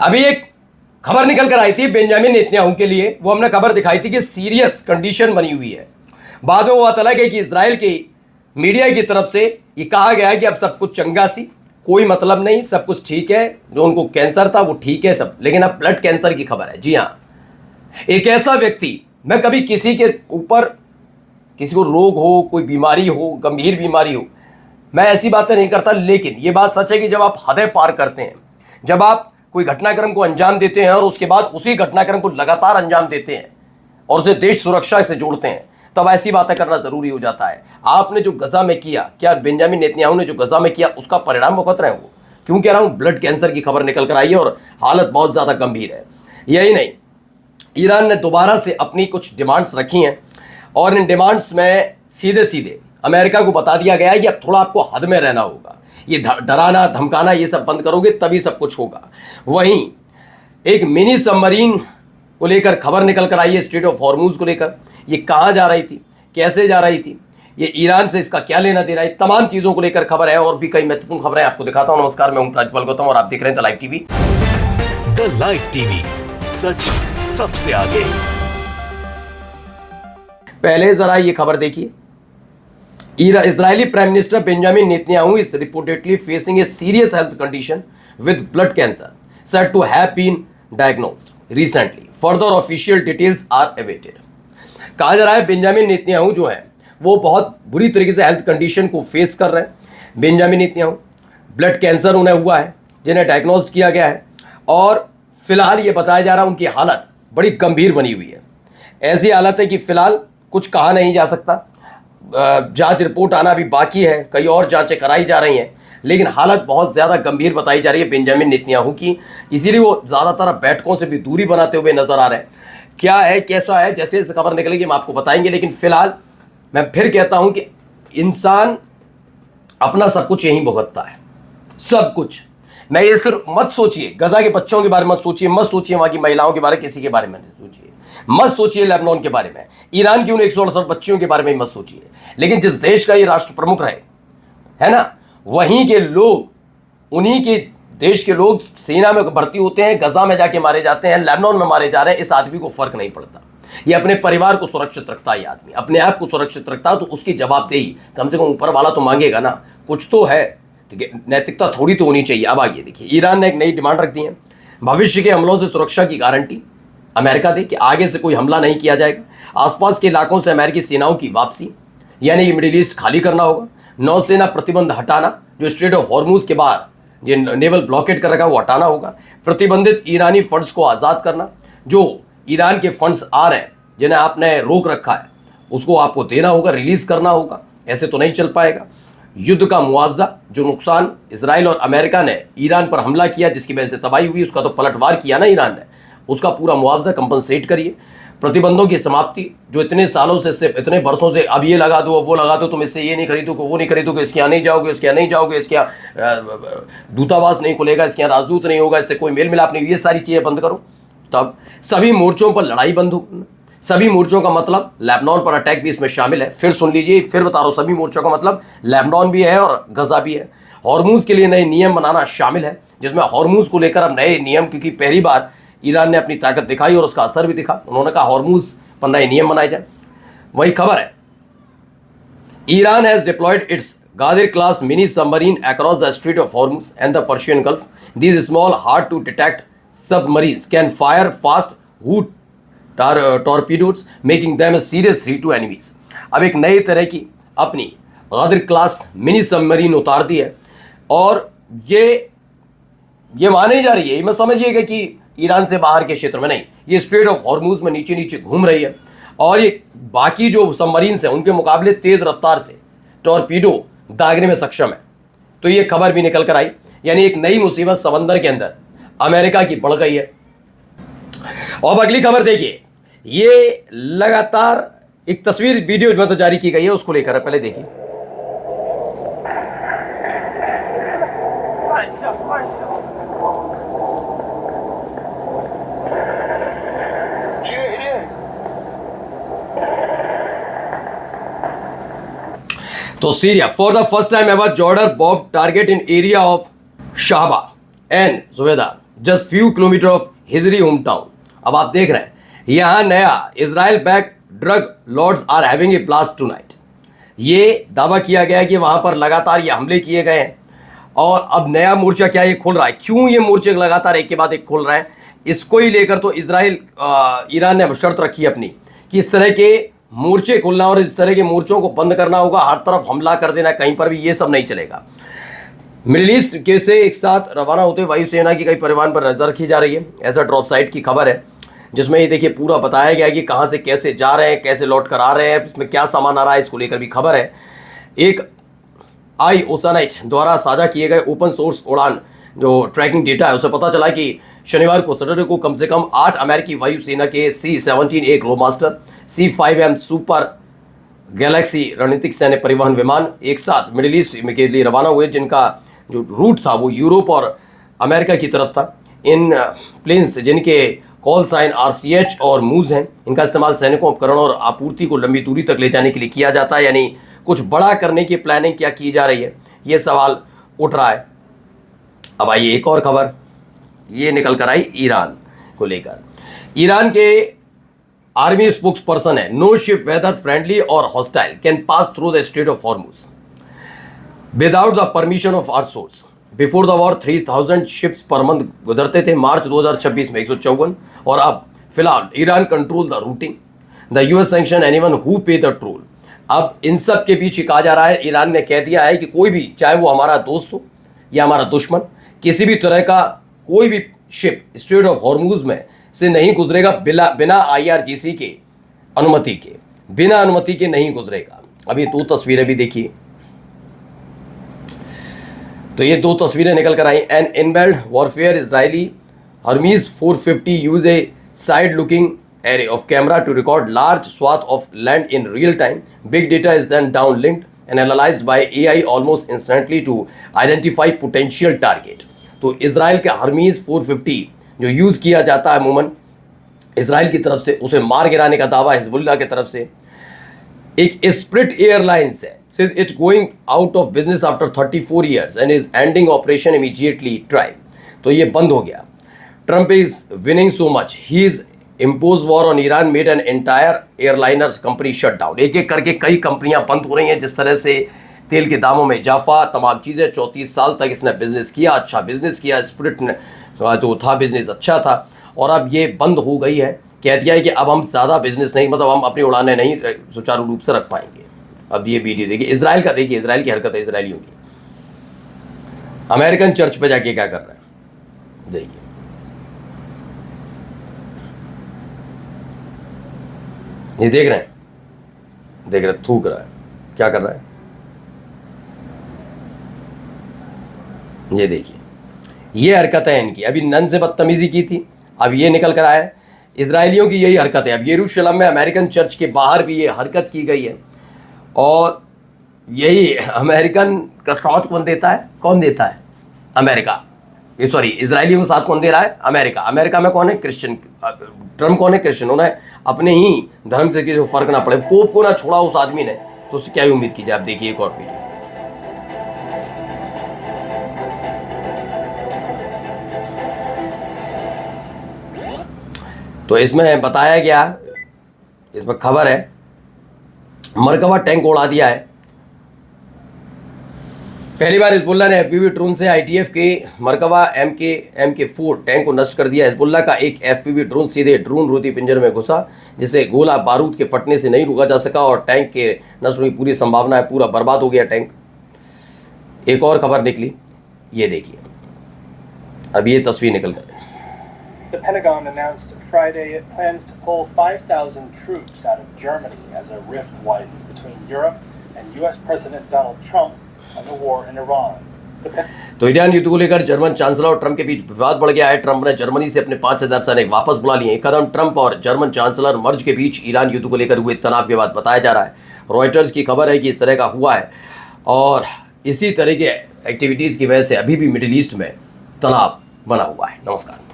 अभी एक खबर निकल कर आई थी बेंजामिन नेतन्याहू के लिए, वो हमने खबर दिखाई थी कि सीरियस कंडीशन बनी हुई है। बाद में वो पता लगा कि इजराइल की मीडिया की तरफ से ये कहा गया है कि अब सब कुछ चंगा सी, कोई मतलब नहीं, सब कुछ ठीक है, जो उनको कैंसर था वो ठीक है सब, लेकिन अब ब्लड कैंसर की खबर है। जी हाँ, एक ऐसा व्यक्ति, मैं कभी किसी के ऊपर, किसी को रोग हो, कोई बीमारी हो, गंभीर बीमारी हो, मैं ऐसी बातें नहीं करता, लेकिन ये बात सच है कि जब आप हदें पार करते हैं, जब आप कोई घटनाक्रम को अंजाम देते हैं और उसके बाद उसी घटनाक्रम को लगातार अंजाम देते हैं और उसे देश सुरक्षा से जोड़ते हैं, तब ऐसी बातें करना जरूरी हो जाता है। आपने जो गजा में किया, क्या बेंजामिन नेतन्याहू ने जो गजा में किया, उसका परिणाम भुगत रहे हैं वो। क्यों कह रहा हूं? ब्लड कैंसर की खबर निकल कर आई है और हालत बहुत ज्यादा गंभीर है। यही नहीं, ईरान ने दोबारा से अपनी कुछ डिमांड्स रखी हैं और इन डिमांड्स में सीधे सीधे अमेरिका को बता दिया गया है कि अब थोड़ा आपको हद में रहना होगा, ये डराना धमकाना ये सब बंद करोगे तभी सब कुछ होगा। वहीं एक मिनी सबमरीन को लेकर खबर निकल कर आई है, स्ट्रेट ऑफ हॉर्मूज को लेकर। ये कहाँ जा रही थी, कैसे जा रही थी, ये ईरान से इसका क्या लेना देना है, तमाम चीजों को लेकर खबर है और भी कई महत्वपूर्ण खबरें आपको दिखाता हूं। नमस्कार, मैं हूं प्राजपाल गौतम और आप देख रहे हैं the live TV. The live TV, सच सबसे आगे। पहले जरा ये खबर देखिए। Israeli prime minister Benjamin Netanyahu is reportedly facing a serious health condition with blood cancer said to have been diagnosed recently. Further official details are awaited. कहा जा रहा है बेंजामिन नेतन्याहू जो है वो बहुत बुरी तरीके से हेल्थ कंडीशन को फेस कर रहे हैं। बेंजामिन नेतन्याहू, ब्लड कैंसर उन्हें हुआ है जिन्हें डायग्नोज किया गया है और फिलहाल ये बताया जा रहा है उनकी हालत बड़ी गंभीर बनी हुई है। ऐसी हालत है कि फिलहाल कुछ कहा नहीं जा सकता, जांच रिपोर्ट आना भी बाकी है, कई और जांचें कराई जा रही हैं, लेकिन हालत बहुत ज़्यादा गंभीर बताई जा रही है बेंजामिन नेतन्याहू की। इसीलिए वो ज़्यादातर बैठकों से भी दूरी बनाते हुए नजर आ रहे हैं। क्या है, कैसा है, जैसे जैसे खबर निकलेगी हम आपको बताएंगे, लेकिन फिलहाल मैं फिर कहता हूं कि इंसान अपना सब कुछ यहीं भुगतता है, सब कुछ। मैं ये सिर्फ मत सोचिए गजा के बच्चों के बारे में, मत सोचिए, मत सोचिए वहां की महिलाओं के बारे में, किसी के बारे में नहीं सोचिए, मत सोचिए लेबनान के बारे में, ईरान की उन 168 बच्चियों के बारे में मत सोचिए, लेकिन जिस देश का ये राष्ट्र प्रमुख रहे, है ना, वहीं के लोग, उन्हीं के देश के लोग सेना में भर्ती होते हैं, गजा में जाके मारे जाते हैं, लेबनान में मारे जा रहे हैं। इस आदमी को फर्क नहीं पड़ता, ये अपने परिवार को सुरक्षित रखता है, ये आदमी अपने आप को सुरक्षित रखता है, तो उसकी जवाबदेही कम से कम ऊपर वाला तो मांगेगा ना, कुछ तो है, ठीक है, नैतिकता थोड़ी तो होनी चाहिए। अब आगे देखिए, ईरान ने एक नई डिमांड रख दी है, भविष्य के हमलों से सुरक्षा की गारंटी अमेरिका दे कि आगे से कोई हमला नहीं किया जाएगा। आसपास के इलाकों से अमेरिकी सेनाओं की वापसी, यानी ये मिडिल ईस्ट खाली करना होगा। नौसेना प्रतिबंध हटाना, जो स्ट्रेट ऑफ हॉर्मूज के बाहर जो नेवल ब्लॉकेट कर रखा है वो हटाना होगा। प्रतिबंधित ईरानी फंड्स को आज़ाद करना, जो ईरान के फंड्स आ रहे हैं जिन्हें आपने रोक रखा है उसको आपको देना होगा, रिलीज करना होगा, ऐसे तो नहीं चल पाएगा। युद्ध का मुआवजा, जो नुकसान इजराइल और अमेरिका ने ईरान पर हमला किया जिसकी वजह से तबाही हुई, उसका तो पलटवार किया ना ईरान ने, उसका पूरा मुआवजा कंपनसेट करिए। प्रतिबंधों की समाप्ति, जो इतने सालों से इतने बरसों से अब ये लगा दो, वो लगा दो, तुम इससे ये नहीं खरीदोगे, वो नहीं खरीदोगे, इसके यहाँ नहीं जाओगे, उसके यहाँ नहीं जाओगे, इसके यहाँ दूतावास नहीं खुलेगा, इसके यहाँ राजदूत नहीं होगा, इससे कोई मेल मिलाप नहीं, ये सारी चीज़ें बंद करो। तब सभी मोर्चों पर लड़ाई बंद हो, सभी मोर्चों का मतलब लेबनान पर अटैक भी इसमें शामिल है। फिर सुन लीजिए, फिर बता रहा हूँ, सभी मोर्चों का मतलब लेबनान भी है और गजा भी है। हॉर्मूज के लिए नए नियम बनाना शामिल है, जिसमें हॉर्मूज को लेकर अब नए नियम, क्योंकि पहली बार ईरान ने अपनी ताकत दिखाई और उसका असर भी दिखा, उन्होंने कहा हॉर्मूज पर नए नियम बनाए जाए। वही खबर है, Iran has deployed its Ghadir class mini submarine across the strait of Hormuz and the Persian Gulf. These small hard to detect submarines can fire fast Hoot torpedoes making them a serious threat to enemies. अब एक नई तरह की अपनी गादिर class mini submarine उतार दी है और ये मानी जा रही है, ये मत समझिएगा कि ईरान से बाहर के क्षेत्र में नहीं, ये स्ट्रेट ऑफ हॉर्मूज में नीचे नीचे घूम रही है और ये बाकी जो सबमरीन्स हैं उनके मुकाबले तेज रफ्तार से टॉर्पीडो दागने में सक्षम है। तो ये खबर भी निकल कर आई, यानी एक नई मुसीबत समंदर के अंदर अमेरिका की बढ़ गई है। और अगली खबर देखिए, ये लगातार एक तस्वीर वीडियो में तो जारी की गई है, उसको लेकर पहले देखिए। तो Syria, for the first time ever Jordan bomb target in area of Shahba and Jubaida just few kilometer of Hijri home town. अब आप देख रहे हैं यहां नया Israel back drug lords are having a blast tonight. ये दावा किया गया है कि वहां पर लगातार ये हमले किए गए हैं और अब नया मोर्चा क्या ये खुल रहा है। क्यों ये मोर्चे लगातार एक के बाद एक खुल रहे हैं, इसको ही लेकर तो ईरान ने अब शर्त रखी है अपनी कि इस तरह के मोर्चे खुलना और इस तरह के मोर्चों को बंद करना होगा, हर तरफ हमला कर देना, कहीं पर भी ये सब नहीं चलेगा। मिडिल ईस्ट के से एक साथ रवाना होते वायुसेना की कई परिवहन पर नजर रखी जा रही है। ऐसा ड्रॉप साइट की खबर है जिसमें ये देखिए पूरा बताया गया है कि कहां से कैसे जा रहे हैं, कैसे लौट कर आ रहे हैं, इसमें क्या सामान आ रहा है, इसको लेकर भी खबर है। एक आई ओसानाइट द्वारा साझा किए गए ओपन सोर्स उड़ान जो ट्रैकिंग डेटा है, उसे पता चला कि शनिवार को सैटरडे को कम से कम 8 अमेरिकी वायुसेना के C-17A ग्लोमास्टर, C-5M सुपर गैलेक्सी रणनीतिक सैन्य परिवहन विमान एक साथ मिडिल ईस्ट के लिए रवाना हुए, जिनका जो रूट था वो यूरोप और अमेरिका की तरफ था। इन प्लेन्स जिनके कॉल साइन RCH और मूज हैं, इनका इस्तेमाल सैनिकों, उपकरणों और आपूर्ति को लंबी दूरी तक ले जाने के लिए किया जाता है। यानी कुछ बड़ा करने की प्लानिंग क्या की जा रही है, ये सवाल उठ रहा है। अब आइए एक और खबर ये निकल कर आई ईरान को लेकर। ईरान के आर्मी स्पोक्स पर्सन है, नो शिप वेदर फ्रेंडली और hostile can pass through the strait of Hormuz without the permission of our source. Before the war 3000 ships per month गुजरते थे, मार्च 2026 में 154, और अब फिलहाल Iran control the routing, the US sanction anyone who pay the toll. अब इन सब के बीच कहा जा रहा है, ईरान ने कह दिया है कि कोई भी, चाहे वो हमारा दोस्त हो या हमारा दुश्मन, किसी भी तरह का कोई भी शिप स्ट्रेट ऑफ हॉर्मुज में से नहीं गुजरेगा बिना IRGC के अनुमति के, बिना अनुमति के नहीं गुजरेगा। अब ये 2 तस्वीरें भी देखिए, तो ये 2 तस्वीरें निकल कर आई। An inbuilt warfare Israeli Hermes 450 use a side looking array of camera to record large swath of land in real time. Big data is then downlinked and analyzed by AI almost instantly to identify potential target. तो Israel के Hermes 450 जो use किया जाता है अमूमन Israel की तरफ से, उसे मार गिराने का दावा हिजबुल्लाह की तरफ से। एक स्प्रिट एयरलाइंस है, says it's going out of business after 34 years and is ending operation immediately. Try. तो ये बंद हो गया। Trump is winning so much. He is imposed war on Iran made an entire airliners company shut down. एक एक करके कई कंपनियां बंद हो रही हैं। जिस तरह से तेल के दामों में इजाफा, तमाम चीज़ें, 34 साल तक इसने बिजनेस किया, अच्छा बिजनेस किया, स्प्रिट जो था बिजनेस अच्छा था, और अब ये बंद हो गई है। कह दिया है कि अब हम ज़्यादा बिजनेस नहीं, मतलब हम अपनी उड़ानें नहीं सुचारू रूप से रख पाएंगे। अब ये वीडियो देखिए, इजराइल का देखिए, इजराइल की हरकत है इजराइलियों की। अमेरिकन चर्च पे जाके क्या कर रहा है देखिए। ये देख रहे हैं, देख रहे, थूक रहा है, क्या कर रहा है ये देखिए। ये हरकत है इनकी। अभी नन से बदतमीजी की थी, अब ये निकल कर आया है। इजराइलियों की यही हरकत है। अब यरूशलेम में अमेरिकन चर्च के बाहर भी ये हरकत की गई है, और यही अमेरिकन का साथ कौन देता है? कौन देता है? अमेरिका। ये सॉरी, इजराइलियों को साथ कौन दे रहा है? अमेरिका। अमेरिका में कौन है? क्रिश्चियन। ट्रम्प कौन है? क्रिश्चियन। उन्हें अपने ही धर्म से किसी को फर्क ना पड़े। पोप को ना छोड़ा उस आदमी ने, तो उससे क्या ही उम्मीद की जाए। आप देखिए एक और वीडियो। तो इसमें बताया गया, इसमें खबर है, मरकवा टैंक उड़ा दिया है। पहली बार हिजबुल्लाह ने FPV ड्रोन से IDF के मरकवा MK4 टैंक को नष्ट कर दिया। हिजबुल्लाह का एक FPV ड्रोन सीधे ड्रोन रोधी पिंजर में घुसा, जिसे गोला बारूद के फटने से नहीं रोका जा सका, और टैंक के नष्ट होने की पूरी संभावना है। पूरा बर्बाद हो गया टैंक। एक और खबर निकली, ये देखिए, अब ये तस्वीर निकल गई। The Pentagon announced Friday it plans to pull 5,000 troops out of Germany as a rift widens between Europe and US President Donald Trump on the war in Iran. तो ईरान युद्ध को लेकर जर्मन चांसलर और Trump के बीच विवाद बढ़ गया है। ट्रंप ने जर्मनी से अपने 5,000 सैनिक वापस बुला लिए। कदम ट्रंप और जर्मन चांसलर मर्ज के बीच ईरान युद्ध को लेकर हुए तनाव के बाद बताया जा रहा है। रॉयटर्स की खबर है कि इस तरह का हुआ है, और इसी तरह के एक्टिविटीज़ की वजह से अभी भी मिडिल ईस्ट में तनाव बना हुआ है। नमस्कार।